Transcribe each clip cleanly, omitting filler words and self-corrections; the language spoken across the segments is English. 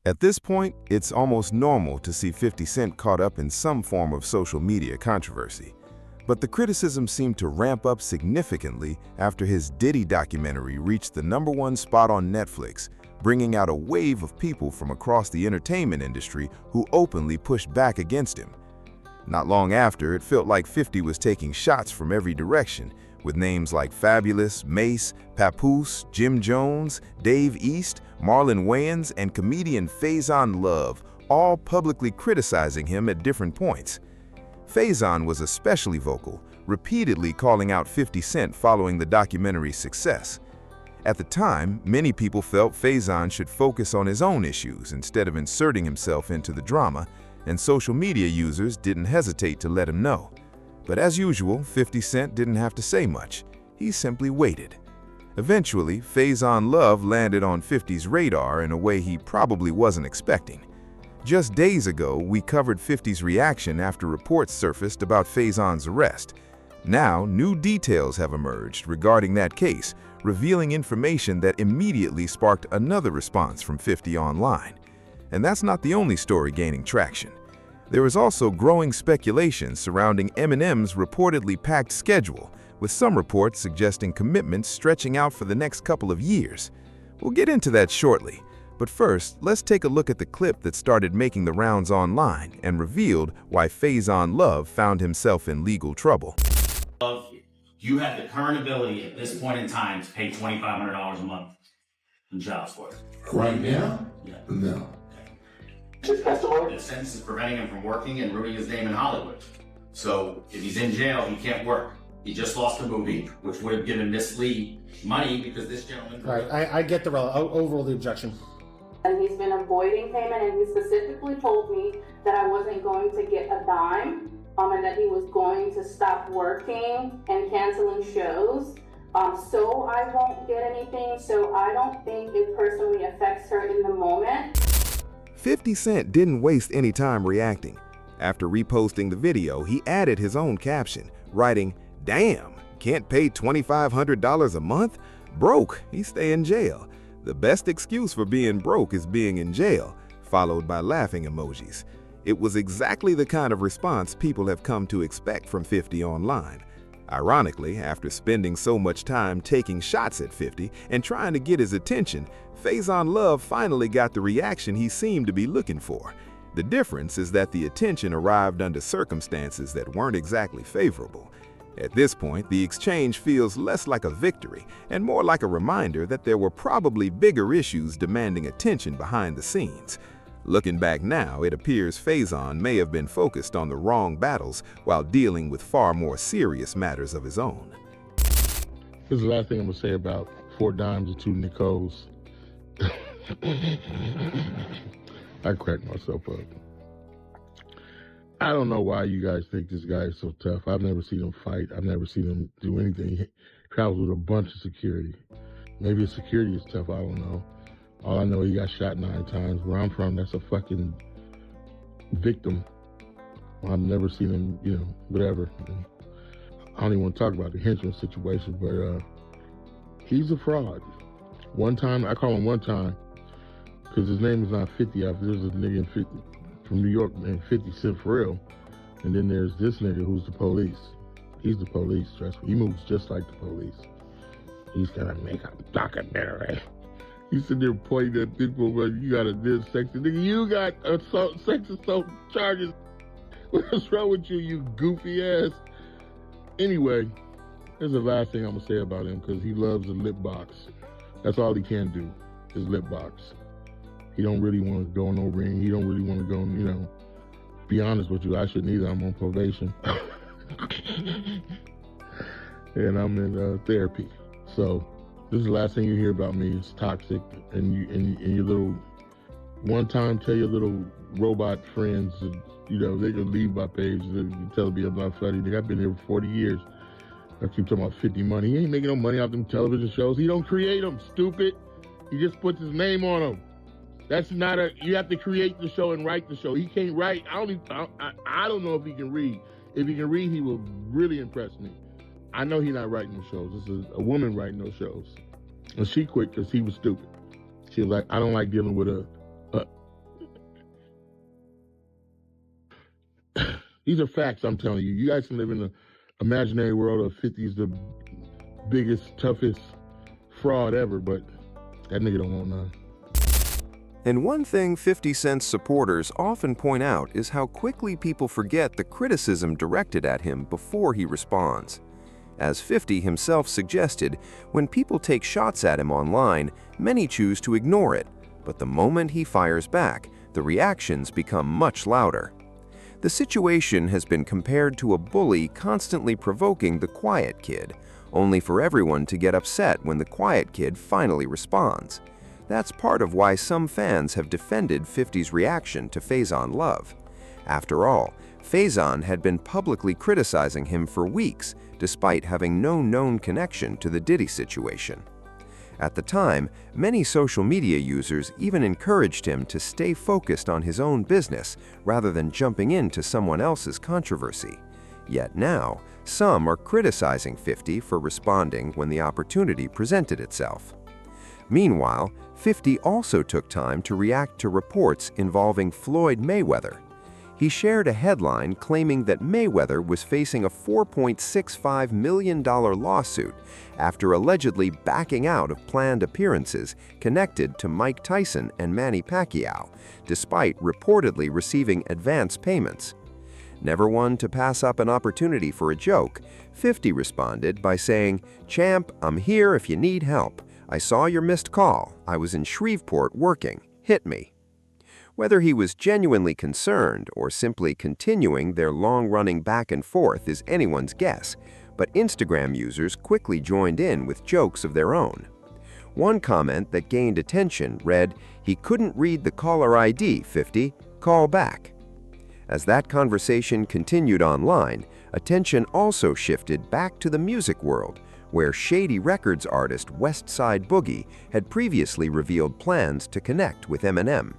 At this point, it's almost normal to see 50 Cent caught up in some form of social media controversy. But the criticism seemed to ramp up significantly after his Diddy documentary reached the #1 spot on Netflix, bringing out a wave of people from across the entertainment industry who openly pushed back against him. Not long after, it felt like 50 was taking shots from every direction, with names like Fabulous, Mace, Papoose, Jim Jones, Dave East, Marlon Wayans, and comedian Faizon Love, all publicly criticizing him at different points. Faizon was especially vocal, repeatedly calling out 50 Cent following the documentary's success. At the time, many people felt Faizon should focus on his own issues instead of inserting himself into the drama, and social media users didn't hesitate to let him know. But as usual, 50 Cent didn't have to say much. He simply waited. Eventually, Faizon Love landed on 50's radar in a way he probably wasn't expecting. Just days ago, we covered 50's reaction after reports surfaced about Faizon's arrest. Now, new details have emerged regarding that case, revealing information that immediately sparked another response from 50 online. And that's not the only story gaining traction. There is also growing speculation surrounding Eminem's reportedly packed schedule, with some reports suggesting commitments stretching out for the next couple of years. We'll get into that shortly, but first, let's take a look at the clip that started making the rounds online and revealed why Faizon Love found himself in legal trouble. You have the current ability at this point in time to pay $2,500 a month in child support. Right now? Yeah. No. The sentence is preventing him from working and ruining his name in Hollywood. So if he's in jail, he can't work. He just lost a movie, which would have given Miss Lee money because this gentleman... All right, I get the overall the objection. And he's been avoiding payment, and he specifically told me that I wasn't going to get a dime, and that he was going to stop working and canceling shows. So I won't get anything, so I don't think it personally affects her in the moment. 50 Cent didn't waste any time reacting. After reposting the video, he added his own caption, writing, "Damn, can't pay $2,500 a month? Broke, he stay in jail. The best excuse for being broke is being in jail," followed by laughing emojis. It was exactly the kind of response people have come to expect from 50 online. Ironically, after spending so much time taking shots at 50 and trying to get his attention, Faizon Love finally got the reaction he seemed to be looking for. The difference is that the attention arrived under circumstances that weren't exactly favorable. At this point, the exchange feels less like a victory and more like a reminder that there were probably bigger issues demanding attention behind the scenes. Looking back now, it appears Faizon may have been focused on the wrong battles while dealing with far more serious matters of his own. This is the last thing I'm going to say about 4 dimes and 2 Nicoles. I cracked myself up. I don't know why you guys think this guy is so tough. I've never seen him fight. I've never seen him do anything. He travels with a bunch of security. Maybe his security is tough, I don't know. All I know, he got shot 9 times. Where I'm from, that's a fucking victim. I've never seen him, whatever. I don't even want to talk about the henchman situation, but he's a fraud. One time, I call him one time, because his name is not 50. There's a nigga from New York named 50 Cent for real. And then there's this nigga who's the police. He's the police, trust me. He moves just like the police. He's gonna make a documentary. He's sitting there pointing at people, but you got a this sexy nigga. You got sex assault charges. What's wrong with you, you goofy ass? Anyway, here's the last thing I'm gonna say about him, because he loves a lip box. That's all he can do, is lip box. He don't really want to go in no ring. He don't really want to go, be honest with you, I shouldn't either. I'm on probation. And I'm in therapy. So this is the last thing you hear about me. It's toxic. And your little, one time tell your little robot friends, they can leave my page and tell me I'm not funny. I've been here for 40 years. I keep talking about 50 money. He ain't making no money off them television shows. He don't create them, stupid. He just puts his name on them. That's not you have to create the show and write the show. He can't write. I don't know if he can read. If he can read, he will really impress me. I know he's not writing those shows. This is a woman writing those shows. And she quit because he was stupid. She was like, I don't like dealing with These are facts, I'm telling you. You guys can live in the imaginary world of 50's the biggest, toughest fraud ever, but that nigga don't want none. And one thing 50 Cent's supporters often point out is how quickly people forget the criticism directed at him before he responds. As 50 himself suggested, when people take shots at him online, many choose to ignore it, but the moment he fires back, the reactions become much louder. The situation has been compared to a bully constantly provoking the quiet kid, only for everyone to get upset when the quiet kid finally responds. That's part of why some fans have defended 50's reaction to Faison Love. After all, Faison had been publicly criticizing him for weeks, despite having no known connection to the Diddy situation. At the time, many social media users even encouraged him to stay focused on his own business rather than jumping into someone else's controversy. Yet now, some are criticizing 50 for responding when the opportunity presented itself. Meanwhile, 50 also took time to react to reports involving Floyd Mayweather. He shared a headline claiming that Mayweather was facing a $4.65 million lawsuit after allegedly backing out of planned appearances connected to Mike Tyson and Manny Pacquiao, despite reportedly receiving advance payments. Never one to pass up an opportunity for a joke, 50 responded by saying, "Champ, I'm here if you need help. I saw your missed call. I was in Shreveport working. Hit me." Whether he was genuinely concerned or simply continuing their long-running back and forth is anyone's guess, but Instagram users quickly joined in with jokes of their own. One comment that gained attention read, "He couldn't read the caller ID, 50. Call back." As that conversation continued online, attention also shifted back to the music world, where Shady Records artist West Side Boogie had previously revealed plans to connect with Eminem.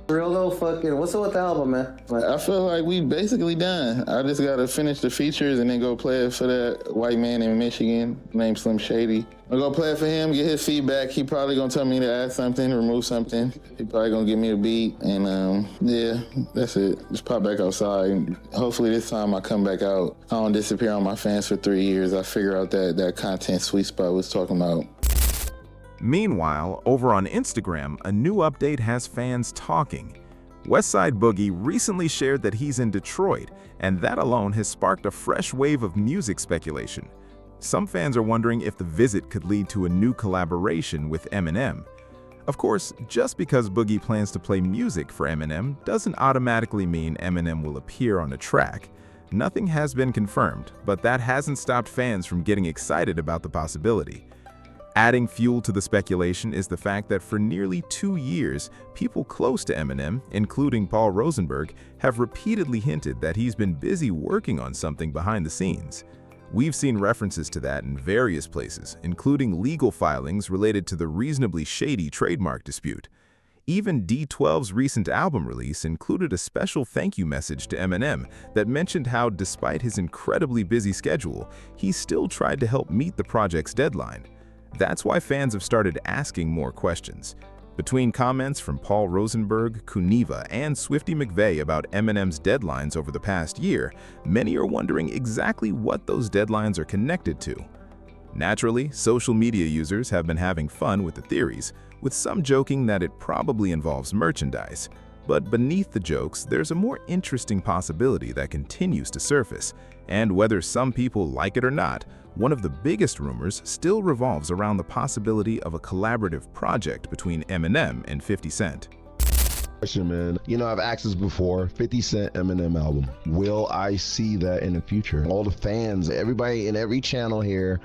Real little fucking, what's up with the album, man? I feel like we basically done. I just gotta finish the features and then go play it for that white man in Michigan named Slim Shady. I'm gonna play it for him, get his feedback. He probably gonna tell me to add something, remove something. He probably gonna give me a beat, and yeah, that's it. Just pop back outside. Hopefully this time I come back out. I don't disappear on my fans for 3 years. I figure out that content sweet spot was talking about. Meanwhile, over on Instagram, a new update has fans talking. Westside Boogie recently shared that he's in Detroit, and that alone has sparked a fresh wave of music speculation. Some fans are wondering if the visit could lead to a new collaboration with Eminem. Of course, just because Boogie plans to play music for Eminem doesn't automatically mean Eminem will appear on a track. Nothing has been confirmed, but that hasn't stopped fans from getting excited about the possibility. Adding fuel to the speculation is the fact that for nearly 2 years, people close to Eminem, including Paul Rosenberg, have repeatedly hinted that he's been busy working on something behind the scenes. We've seen references to that in various places, including legal filings related to the reasonably shady trademark dispute. Even D12's recent album release included a special thank you message to Eminem that mentioned how, despite his incredibly busy schedule, he still tried to help meet the project's deadline. That's why fans have started asking more questions. Between comments from Paul Rosenberg, Kuniva, and Swifty McVeigh about Eminem's deadlines over the past year, many are wondering exactly what those deadlines are connected to. Naturally, social media users have been having fun with the theories, with some joking that it probably involves merchandise. But beneath the jokes, there's a more interesting possibility that continues to surface, and whether some people like it or not, one of the biggest rumors still revolves around the possibility of a collaborative project between Eminem and 50 Cent. Question, man. You know, I've asked this before. 50 Cent Eminem album. Will I see that in the future? All the fans, everybody in every channel here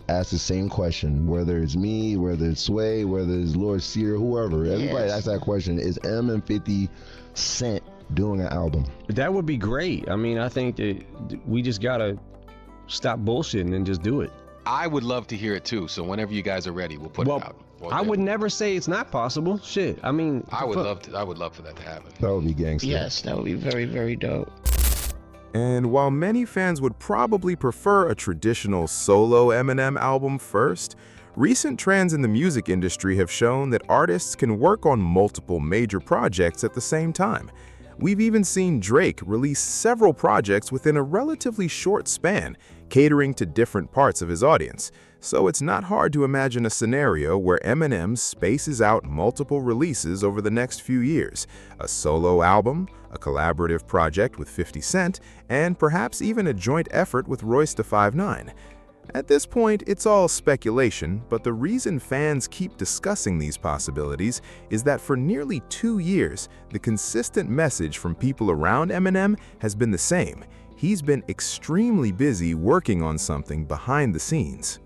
asks the same question. Whether it's me, whether it's Sway, whether it's Lord Sear, whoever. Everybody asks that question. Is M and 50 Cent doing an album? That would be great. I mean, I think that we just gotta stop bullshitting and just do it. I would love to hear it too. So whenever you guys are ready, we'll put it out. I would never say it's not possible. Shit. I mean, I would love for that to happen. That would be gangster. Yes, that would be very, very dope. And while many fans would probably prefer a traditional solo Eminem album first, recent trends in the music industry have shown that artists can work on multiple major projects at the same time. We've even seen Drake release several projects within a relatively short span, catering to different parts of his audience. So it's not hard to imagine a scenario where Eminem spaces out multiple releases over the next few years, a solo album, a collaborative project with 50 Cent, and perhaps even a joint effort with Royce da 5'9". At this point, it's all speculation, but the reason fans keep discussing these possibilities is that for nearly 2 years, the consistent message from people around Eminem has been the same. He's been extremely busy working on something behind the scenes.